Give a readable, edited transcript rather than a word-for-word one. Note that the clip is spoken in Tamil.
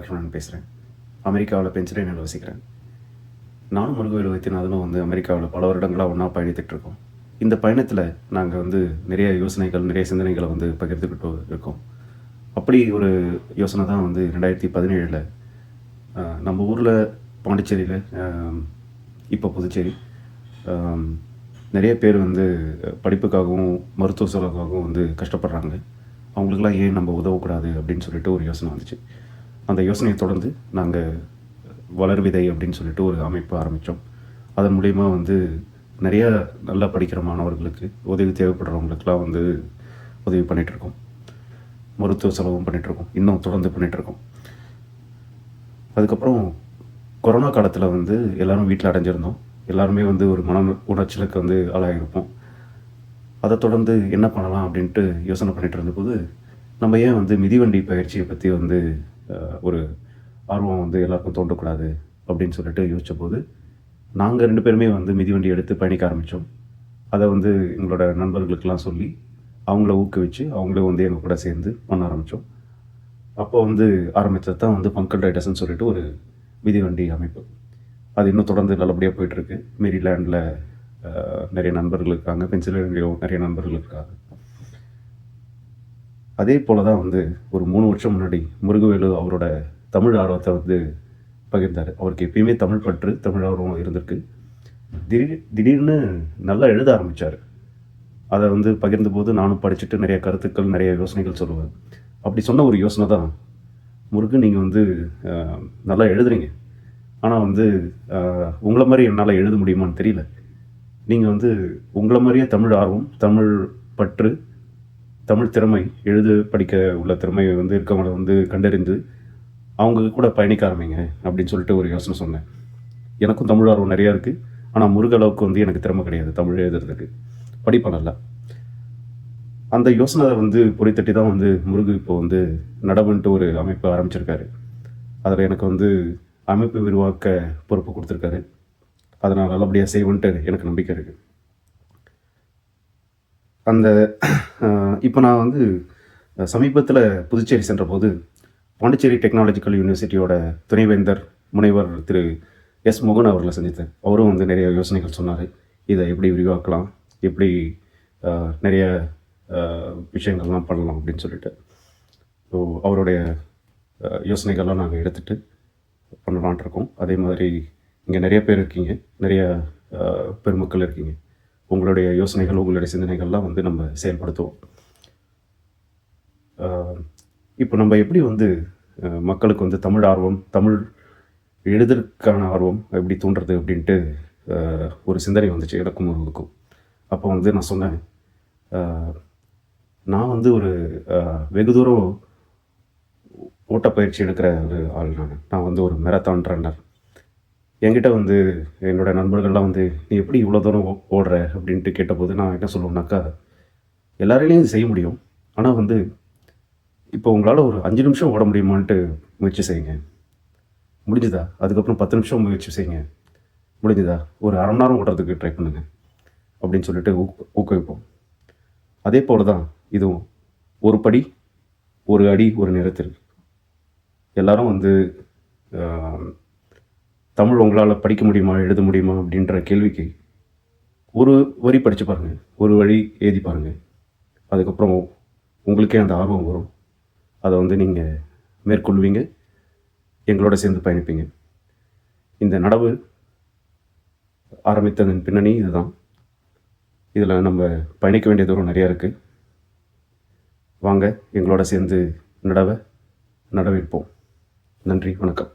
லக்ஷ்மணன் பேசுகிறேன். அமெரிக்காவில் பென்சில்வேனியாவில் வசிக்கிறேன். நானும் முருகவேலு வைத்தியநாதனும் அமெரிக்காவில் பல வருடங்களாக ஒன்றா பயணித்துட்ருக்கோம். இந்த பயணத்தில் நாங்கள் நிறைய யோசனைகள், நிறைய சிந்தனைகளை பகிர்ந்துக்கிட்டு இருக்கோம். அப்படி ஒரு யோசனை தான் 2017 நம்ம ஊரில் பாண்டிச்சேரியில், இப்போ புதுச்சேரி, நிறைய பேர் படிப்புக்காகவும் மருத்துவ செலவுக்காகவும் கஷ்டப்படுறாங்க. அவங்களுக்கெல்லாம் ஏன் நம்ம உதவக்கூடாது அப்படின்னு சொல்லிட்டு ஒரு யோசனை வந்துச்சு. அந்த யோசனையை தொடர்ந்து நாங்கள் வளர்விதை அப்படின்னு சொல்லிட்டு ஒரு அமைப்பு ஆரம்பித்தோம். அதன் மூலிமா நிறையா நல்லா படிக்கிற மாணவர்களுக்கு, உதவி தேவைப்படுறவங்களுக்கெல்லாம் உதவி பண்ணிகிட்ருக்கோம். மருத்துவ செலவும் பண்ணிகிட்ருக்கோம். இன்னும் தொடர்ந்து பண்ணிகிட்ருக்கோம். அதுக்கப்புறம் கொரோனா காலத்தில் எல்லோரும் வீட்டில் அடைஞ்சிருந்தோம். எல்லாருமே ஒரு மன உணர்ச்சிகளுக்கு ஆளாகிருப்போம். அதை தொடர்ந்து என்ன பண்ணலாம் அப்படின்ட்டு யோசனை பண்ணிகிட்டு இருந்தபோது, நம்ம ஏன் மிதிவண்டி பயிற்சியை பற்றி ஒரு ஆர்வம் எல்லாருக்கும் தோன்றக்கூடாது அப்படின்னு சொல்லிட்டு யோசித்த போது, நாங்கள் 2 பேருமே மிதிவண்டி எடுத்து பயணிக்க ஆரம்பித்தோம். அதை எங்களோட நண்பர்களுக்கெல்லாம் சொல்லி, அவங்கள ஊக்குவிச்சு, அவங்களும் எங்கள் கூட சேர்ந்து பண்ண ஆரம்பித்தோம். அப்போ ஆரம்பித்தது தான் பங்கல் ரைடர்ஸ்ன்னு சொல்லிட்டு ஒரு மிதிவண்டி அமைப்பு. அது இன்னும் தொடர்ந்து நல்லபடியாக போயிட்டுருக்கு. மேரிலேண்டில் நிறைய நண்பர்கள் இருக்காங்க. பென்சில்வேனியாவில் நிறைய நண்பர்கள் இருக்காங்க. அதே போல் தான் ஒரு 3 வருஷம் முன்னாடி முருகவேலு அவரோட தமிழ் ஆர்வத்தை பகிர்ந்தார். அவருக்கு எப்பயுமே தமிழ் பற்று, தமிழ் ஆர்வம் இருந்திருக்கு. திடீர்னு நல்லா எழுத ஆரம்பித்தார். அதை பகிர்ந்த போது நானும் படிச்சுட்டு நிறைய கருத்துக்கள், நிறைய யோசனைகள் சொல்லுவேன். அப்படி சொன்ன ஒரு யோசனை தான், முருகு நீங்கள் நல்லா எழுதுறீங்க, ஆனால் உங்களை மாதிரி என்னால் எழுத முடியுமான்னு தெரியல. நீங்கள் உங்களை மாதிரியே தமிழ் ஆர்வம், தமிழ் பற்று, தமிழ் திறமை, எழுத படிக்க உள்ள திறமை இருக்கவங்களை கண்டறிந்து அவங்க கூட பயணிக்க ஆரம்பிங்க அப்படின்னு சொல்லிட்டு ஒரு யோசனை சொன்னேன். எனக்கும் தமிழ் ஆர்வம் நிறையா இருக்குது. ஆனால் முருகளவுக்கு எனக்கு திறமை கிடையாது தமிழ் எழுதுறதுக்கு. படிப்பேன் நல்லா. அந்த யோசனை பொறித்தட்டி தான் முருகு இப்போ நடவுன்ட்டு ஒரு அமைப்பு ஆரம்பிச்சிருக்காரு. அதில் எனக்கு அமைப்பு விரிவாக்க பொறுப்பு கொடுத்துருக்காரு. அதை நான் நல்லபடியாக செய்வேன்ட்டு எனக்கு நம்பிக்கை இருக்குது. இப்போ நான் சமீபத்தில் புதுச்சேரி சென்ற போது பாண்டிச்சேரி டெக்னாலஜிக்கல் யூனிவர்சிட்டியோட துணைவேந்தர் முனைவர் திரு எஸ் மோகன் அவர்களை சந்தித்தேன். அவரும் நிறைய யோசனைகள் சொன்னார். இதை எப்படி விரிவாக்கலாம், எப்படி நிறைய விஷயங்கள்லாம் பண்ணலாம் அப்படின்னு சொல்லிட்டு. ஸோ அவருடைய யோசனைகள்லாம் நாங்கள் எடுத்துகிட்டு பண்ணலான் இருக்கோம். அதே மாதிரி இங்கே நிறைய பேர் இருக்கீங்க, நிறைய பெருமக்கள் இருக்கீங்க. உங்களுடைய யோசனைகள், உங்களுடைய சிந்தனைகள்லாம் நம்ம செயல்படுத்துவோம். இப்போ நம்ம எப்படி மக்களுக்கு தமிழ் ஆர்வம், தமிழ் எழுதுறதுக்கான ஆர்வம் எப்படி தூண்டுறது அப்படின்ட்டு ஒரு சிந்தனை வந்துச்சு எனக்கும் இருக்கும். அப்போ நான் சொன்னேன், நான் ஒரு வெகு தூரம் ஓட்டப்பயிற்சி எடுக்கிற ஒரு ஆள். நான் ஒரு மேரத்தான் ரன்னர். என்கிட்ட என்னோடய நண்பர்கள்லாம் நீ எப்படி இவ்வளோ தூரம் ஓடுற அப்படின்ட்டு கேட்டபோது நான் என்ன சொல்லுவேன்னாக்கா, எல்லாராலையும் இது செய்ய முடியும். ஆனால் இப்போ உங்களால் ஒரு 5 நிமிஷம் ஓட முடியுமான்ட்டு முயற்சி செய்யுங்க. முடிஞ்சுதா? அதுக்கப்புறம் 10 நிமிஷம் முயற்சி செய்யுங்க. முடிஞ்சுதா? ஒரு அரை மணி நேரம் ஓடுறதுக்கு ட்ரை பண்ணுங்க அப்படின்னு சொல்லிட்டு ஊக்குவிப்போம். அதே போல் தான் இதுவும். ஒரு படி, ஒரு அடி, ஒரு நிறத்தில். எல்லாரும் தமிழ் உங்களால் படிக்க முடியுமா, எழுத முடியுமா அப்படின்ற கேள்விக்கு ஒரு வரி படித்து பாருங்கள், ஒரு வழி எழுதி பாருங்கள். அதுக்கப்புறம் உங்களுக்கே அந்த ஆர்வம் வரும். அதை நீங்கள் மேற்கொள்வீங்க, எங்களோட சேர்ந்து பயணிப்பீங்க. இந்த நடவு ஆரம்பித்ததன் பின்னணி இதுதான். இதில் நம்ம பயணிக்க வேண்டிய தூரம் நிறையா இருக்குது. வாங்க, எங்களோட சேர்ந்து நடவைப்போம். நன்றி, வணக்கம்.